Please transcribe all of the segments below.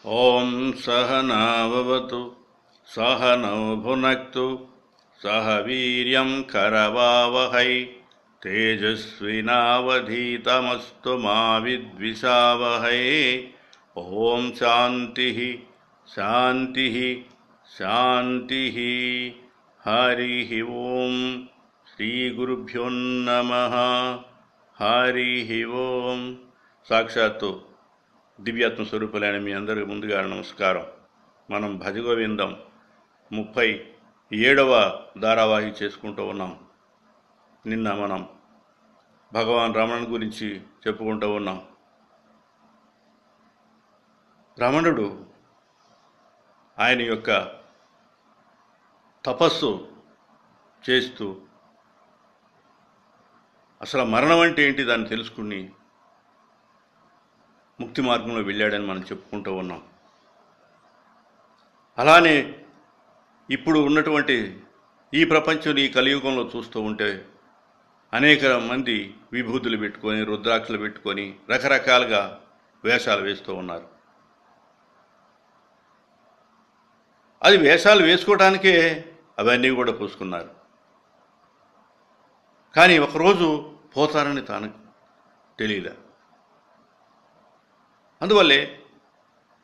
ఓం సహనావవతు సహనౌ భునక్తు సహ వీర్యం కరవావహై తేజస్వినావధీతమస్తు మా విద్విషావహై. ఓం శాంతి శాంతి శాంతి. హరి ఓం. శ్రీ గురుభ్యో నమః. హరి ఓం. సాక్షాత్తు దివ్యాత్మ స్వరూపులైన మీ అందరికీ ముందుగా నమస్కారం. మనం భజగోవిందం 37వ ధారావాహి చేసుకుంటూ ఉన్నాం. నిన్న మనం భగవాన్ రమణుని గురించి చెప్పుకుంటూ ఉన్నాం. రమణుడు ఆయన యొక్క తపస్సు చేస్తూ అసలు మరణం అంటే ఏంటి దాన్ని తెలుసుకుని ముక్తి మార్గంలో వెళ్ళాడని మనం చెప్పుకుంటూ ఉన్నాం. అలానే ఇప్పుడు ఉన్నటువంటి ఈ ప్రపంచం ఈ కలియుగంలో చూస్తూ ఉంటే అనేక మంది విభూతులు పెట్టుకొని రుద్రాక్షలు పెట్టుకొని రకరకాలుగా వేషాలు వేస్తూ ఉన్నారు. అది వేషాలు వేసుకోవడానికే అవన్నీ కూడా పూసుకున్నారు. కానీ ఒకరోజు పోతారని తాను తెలియలే. అందువల్లే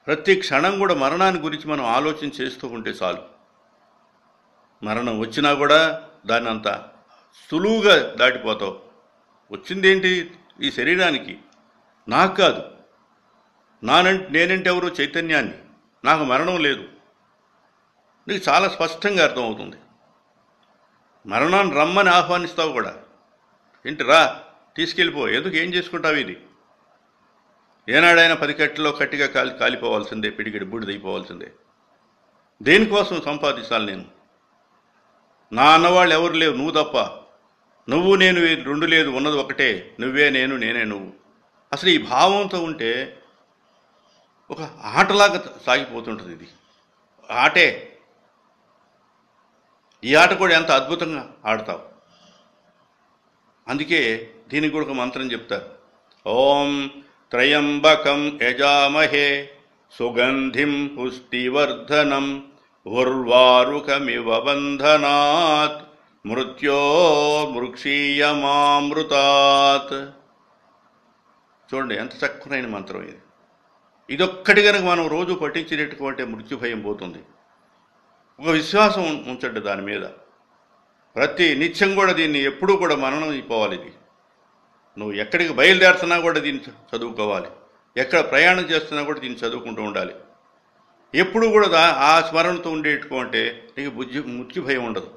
ప్రతి క్షణం కూడా మరణాన్ని గురించి మనం ఆలోచన చేస్తూ ఉంటే చాలు. మరణం వచ్చినా కూడా దాన్ని అంత సులువుగా దాటిపోతావు. వచ్చిందేంటి ఈ శరీరానికి, నాకు కాదు. నేనంటే ఎవరు? చైతన్యాన్ని. నాకు మరణం లేదు. నీకు చాలా స్పష్టంగా అర్థమవుతుంది. మరణాన్ని రమ్మని ఆహ్వానిస్తావు కూడా. ఏంటి రా, తీసుకెళ్ళిపో. ఎందుకు, ఏం చేసుకుంటావు? ఇది ఏనాడైనా 10 కట్టెలో కట్టిగా కాలిపోవాల్సిందే, పిడికిడి బూడిదైపోవాల్సిందే. దేనికోసం సంపాదించాలి నేను? నా అన్నవాళ్ళు ఎవరు లేవు, నువ్వు తప్ప. నువ్వు నేను రెండు లేదు, ఉన్నది ఒకటే. నువ్వే నేను, నేనే నువ్వు. అసలు ఈ భావంతో ఉంటే ఒక ఆటలాగా సాగిపోతుంటుంది. ఇది ఆటే. ఈ ఆట కూడా ఎంత అద్భుతంగా ఆడతావు. అందుకే దీనికి కూడా ఒక మంత్రం చెప్తారు. ఓం త్రయంబకం యజామహే సుగంధిం పుష్టివర్ధనం ఉర్వారుకమివ బంధనాత్ మృత్యోర్మృక్షీయమామృతాత్. చూడండి ఎంత చక్కనైన మంత్రం ఇది. ఇదొక్కటి కనుక మనం రోజు పఠించేటటువంటి మృత్యు భయం పోతుంది. ఒక విశ్వాసం ఉంచండి దాని మీద. ప్రతి నిత్యం కూడా దీన్ని ఎప్పుడూ కూడా మననం అయిపోవాలి. ఇది నువ్వు ఎక్కడికి బయలుదేరుతున్నా కూడా దీన్ని చదువుకోవాలి. ఎక్కడ ప్రయాణం చేస్తున్నా కూడా దీన్ని చదువుకుంటూ ఉండాలి. ఎప్పుడు కూడా ఆ స్మరణతో ఉండేట్టుకుంటే నీకు మృత్యు భయం ఉండదు.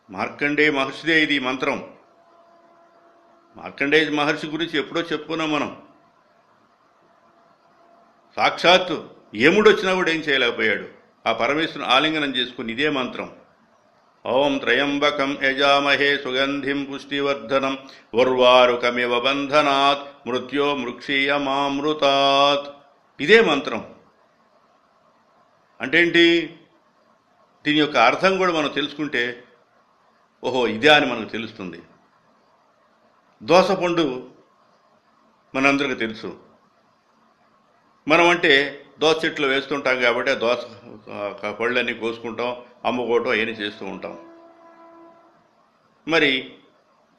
మార్కండేయ మహర్షిదే ఇది మంత్రం. మార్కండేయ మహర్షి గురించి ఎప్పుడో చెప్పుకున్నాం మనం. సాక్షాత్తు యముడు వచ్చినా కూడా ఏం చేయలేకపోయాడు. ఆ పరమేశ్వరుని ఆలింగనం చేసుకుని ఇదే మంత్రం. ఓం త్రయంబకం యజామహే సుగంధిం పుష్టివర్ధనం ఉర్వారుకమివ బంధనాత్ మృత్యోర్మృక్షీయమామృతాత్. ఇదే మంత్రం. అంటే ఏంటి? దీని యొక్క అర్థం కూడా మనం తెలుసుకుంటే ఓహో ఇదే అని మనకు తెలుస్తుంది. దోసపండు మనందరికీ తెలుసు. మనం అంటే దోస చెట్లు వేస్తుంటాం కాబట్టి ఆ దోస పళ్ళన్నీ కోసుకుంటాం, అమ్ముకోవటం అవన్నీ చేస్తూ ఉంటాం. మరి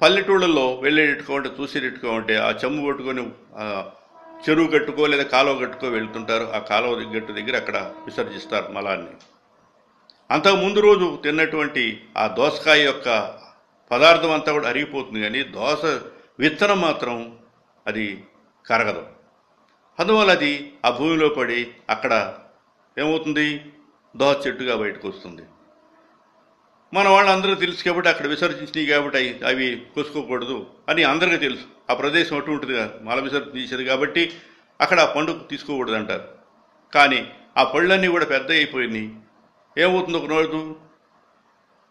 పల్లెటూళ్ళల్లో వెళ్ళేటట్టుకోంటే చూసేటట్టుకోంటే ఆ చెంబు కొట్టుకొని చెరువు కట్టుకో లేదా కాలువ కట్టుకో వెళ్తుంటారు. ఆ కాలువ గట్టు దగ్గర అక్కడ విసర్జిస్తారు మలాన్ని. అంతకు ముందు రోజు తిన్నటువంటి ఆ దోసకాయ యొక్క పదార్థం అంతా కూడా అరిగిపోతుంది, కానీ దోస విత్తనం మాత్రం అది కరగదు. అందువల్ల అది ఆ భూమిలో పడి అక్కడ ఏమవుతుంది? దోస చెట్టుగా బయటకు వస్తుంది. మన వాళ్ళు అందరూ తెలుసు కాబట్టి అక్కడ విసర్జించినాయి కాబట్టి అవి కోసుకోకూడదు అని అందరికీ తెలుసు. ఆ ప్రదేశం అటు ఉంటుంది, మల విసర్జన తీసేది కాబట్టి అక్కడ ఆ పండు తీసుకోకూడదు అంటారు. కానీ ఆ పళ్ళన్నీ కూడా పెద్ద అయిపోయినాయి. ఏమవుతుంది? ఒక రోజు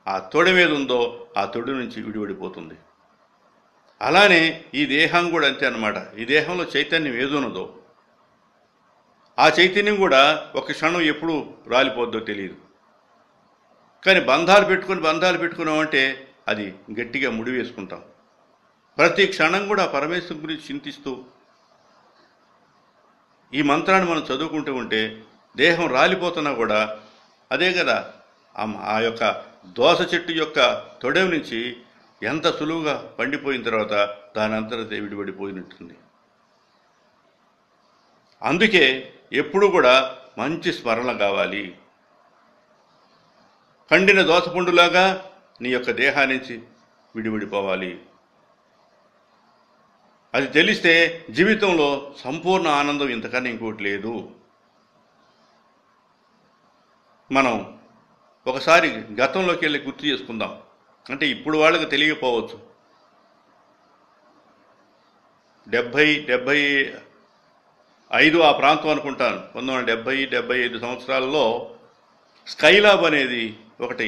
ఆ తొడి మీద ఉందో ఆ తొడి నుంచి విడిపడిపోతుంది. అలానే ఈ దేహం కూడా అంతే అన్నమాట. ఈ దేహంలో చైతన్యం ఏదున్నదో ఆ చైతన్యం కూడా ఒక క్షణం ఎప్పుడు రాలిపోద్దో తెలియదు. కానీ బంధాలు పెట్టుకున్నామంటే అది గట్టిగా ముడి వేసుకుంటాం. ప్రతి క్షణం కూడా పరమేశ్వరుని గురించి చింతిస్తూ ఈ మంత్రాన్ని మనం చదువుకుంటూ ఉంటే దేహం రాలిపోతున్నా కూడా అదే కదా ఆ యొక్క దోస చెట్టు యొక్క తొడెం నుంచి ఎంత సులువుగా పండిపోయిన తర్వాత దాని అంతటా విడిపడిపోయినట్టుంది. అందుకే ఎప్పుడు కూడా మంచి స్మరణ కావాలి. పండిన దోసపండులాగా నీ యొక్క దేహాన్నించి విడిపడిపోవాలి. అది తెలిస్తే జీవితంలో సంపూర్ణ ఆనందం ఇంతకన్నా ఇంకోటి లేదు. మనం ఒకసారి గతంలోకి వెళ్ళి గుర్తు చేసుకుందాం. అంటే ఇప్పుడు వాళ్ళకి తెలియకపోవచ్చు. 75 ఆ ప్రాంతం అనుకుంటాను. 1970-75 సంవత్సరాల్లో స్కైలాబ్ అనేది ఒకటి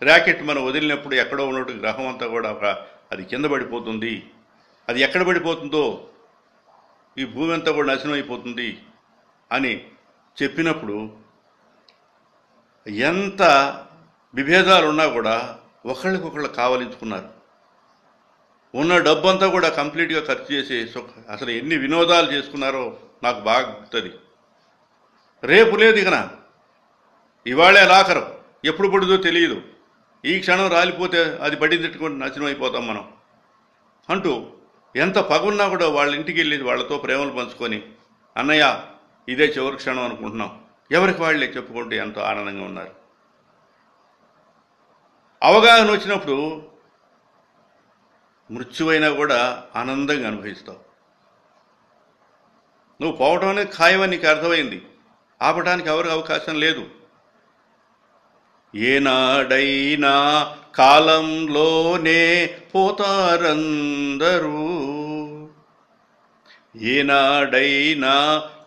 ర్యాకెట్ మనం వదిలినప్పుడు ఎక్కడో ఉన్నట్టు గ్రహం అంతా కూడా అది కింద పడిపోతుంది. అది ఎక్కడ పడిపోతుందో ఈ భూమి అంతా కూడా నాశనం అయిపోతుంది అని చెప్పినప్పుడు ఎంత విభేదాలు ఉన్నా కూడా ఒకళ్ళకొకళ్ళు కావలించుకున్నారు. ఉన్న డబ్బంతా కూడా కంప్లీట్గా ఖర్చు చేసి అసలు ఎన్ని వినోదాలు చేసుకున్నారో నాకు బాగా గుర్తుంది. రేపు లేదు ఇకనా, ఇవాళే లాకరం, ఎప్పుడు పడుదో తెలియదు, ఈ క్షణం రాలిపోతే అది పడిందిట్టుకొని నాశనం అయిపోతాం మనం అంటూ ఎంత పగున్నా కూడా వాళ్ళ ఇంటికి వెళ్ళి వాళ్ళతో ప్రేమలు పంచుకొని అన్నయ్య ఇదే చివరి క్షణం అనుకుంటున్నాం, ఎవరికి వాళ్ళే చెప్పుకుంటూ ఎంతో ఆనందంగా ఉన్నారు. అవగాహన వచ్చినప్పుడు మృత్యువైనా కూడా ఆనందంగా అనుభవిస్తావు. నువ్వు పోవటం అనేది ఖాయమని నీకు అర్థమైంది. ఆపటానికి ఎవరికి అవకాశం లేదు. ఏనాడైనా కాలంలోనే పోతారందరూ, ఏనాడైనా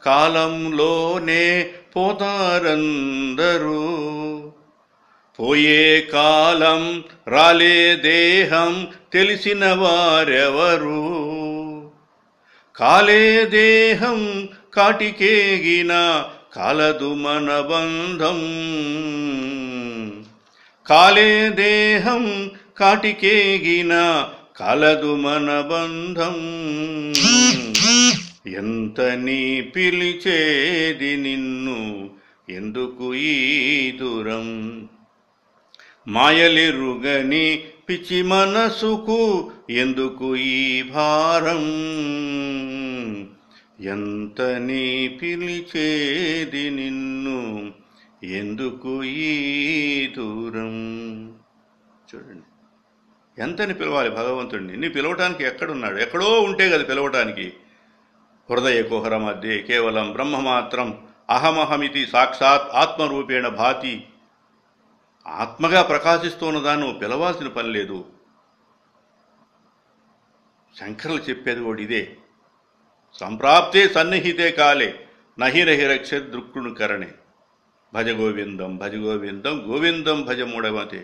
కాలంలోనే పోతారందరూ, పోయే కాలం రాలే దేహం తెలిసిన వారెవరు, కాలే దేహం కాటికేగిన కాలదు మన బంధం, కాలే దేహం కాటికేగిన కాలదు మన బంధం, ఎంత నీ పిలిచేది నిన్ను ఎందుకు ఈ దూరం, మాయలిరుగని పిచ్చి మనసుకు ఎందుకు ఈ భారం, ఎంత నీ పిలిచేది నిన్ను ఎందుకు ఈ దూరం. చూడండి, ఎంతని పిలవాలి భగవంతుడిని. నీ పిలవటానికి ఎక్కడున్నాడు? ఎక్కడో ఉంటే కదా పిలవటానికి. హృదయ కుహర మధ్య కేవలం బ్రహ్మమాత్రం అహమహమితి సాక్షాత్ ఆత్మరూపేణ భాతి. ఆత్మగా ప్రకాశిస్తున్నదాన్ని నువ్వు పిలవాల్సిన పని లేదు. శంకరులు చెప్పేది కూడా ఇదే. సంప్రాప్తే సన్నిహితే కాలే నహి రహి రక్ష దృక్కును కరణే, భజ గోవిందం భజ గోవిందం గోవిందం భజ మూఢమతి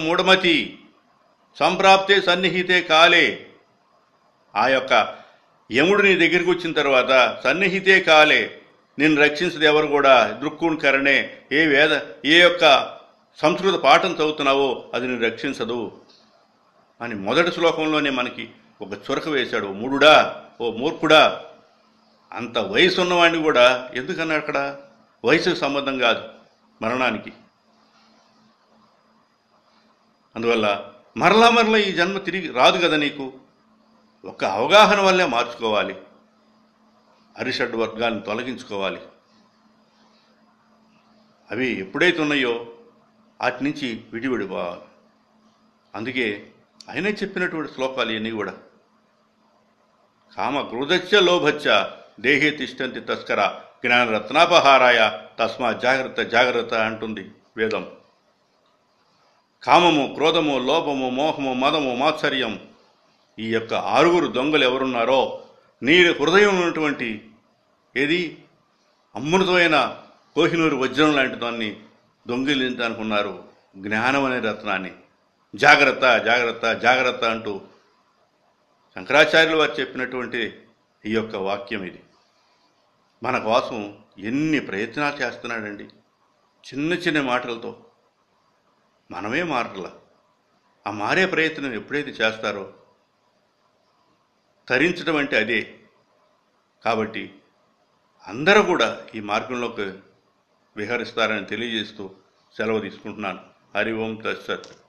మూఢమతి. సంప్రాప్తే సన్నిహితే కాలే, ఆ యొక్క యముడు నీ దగ్గరికి వచ్చిన తర్వాత సన్నిహితే కాలే, నిన్ను రక్షించదు ఎవరు కూడా. దృక్కును కరణే, ఏ యొక్క సంస్కృత పాఠం చదువుతున్నావో అది నిన్ను రక్షించదు అని మొదటి శ్లోకంలోనే మనకి ఒక చురక వేశాడు. మూఢుడా, ఓ మూర్ఖుడా. అంత వయసు ఉన్నవాడిని కూడా ఎందుకన్నా అక్కడ వయసుకు సంబంధం కాదు మరణానికి. అందువల్ల మరలా ఈ జన్మ తిరిగి రాదు కదా నీకు. ఒక అవగాహన వల్లే మార్చుకోవాలి. అరిషడ్ వర్గాన్ని తొలగించుకోవాలి. అవి ఎప్పుడైతే ఉన్నాయో వాటి నుంచి విడివిడిపోవాలి. అందుకే ఆయనే చెప్పినటువంటి శ్లోకాలు ఇవన్నీ కూడా. కామ క్రోధచ్చ లోభచ్చ దేహే తిష్టంతి తస్కర జ్ఞాన రత్నాపహారాయ తస్మా జాగ్రత్త జాగ్రత్త అంటుంది వేదం. కామము, క్రోధము, లోభము, మోహము, మదము, మాత్సర్యం, ఈ యొక్క 6 దొంగలు ఎవరున్నారో నీ హృదయం ఉన్నటువంటి ఏది అమృతమైన కోహినూరు వజ్రం లాంటి దాన్ని దొంగిలించాలనుకున్నారు. జ్ఞానం అనే రత్నాన్ని. జాగ్రత్త జాగ్రత్త జాగ్రత్త అంటూ శంకరాచార్యులు వారు చెప్పినటువంటి ఈ యొక్క వాక్యం ఇది. మన కోసం ఎన్ని ప్రయత్నాలు చేస్తున్నాడండి చిన్న చిన్న మాటలతో. మనమే మారలా. ఆ మారే ప్రయత్నం ఎప్పుడైతే చేస్తారో, తరించడం అంటే అదే. కాబట్టి అందరూ కూడా ఈ మార్గంలోకి విహరిస్తారని తెలియజేస్తూ సెలవు తీసుకుంటున్నాను. హరి ఓం తత్సత్.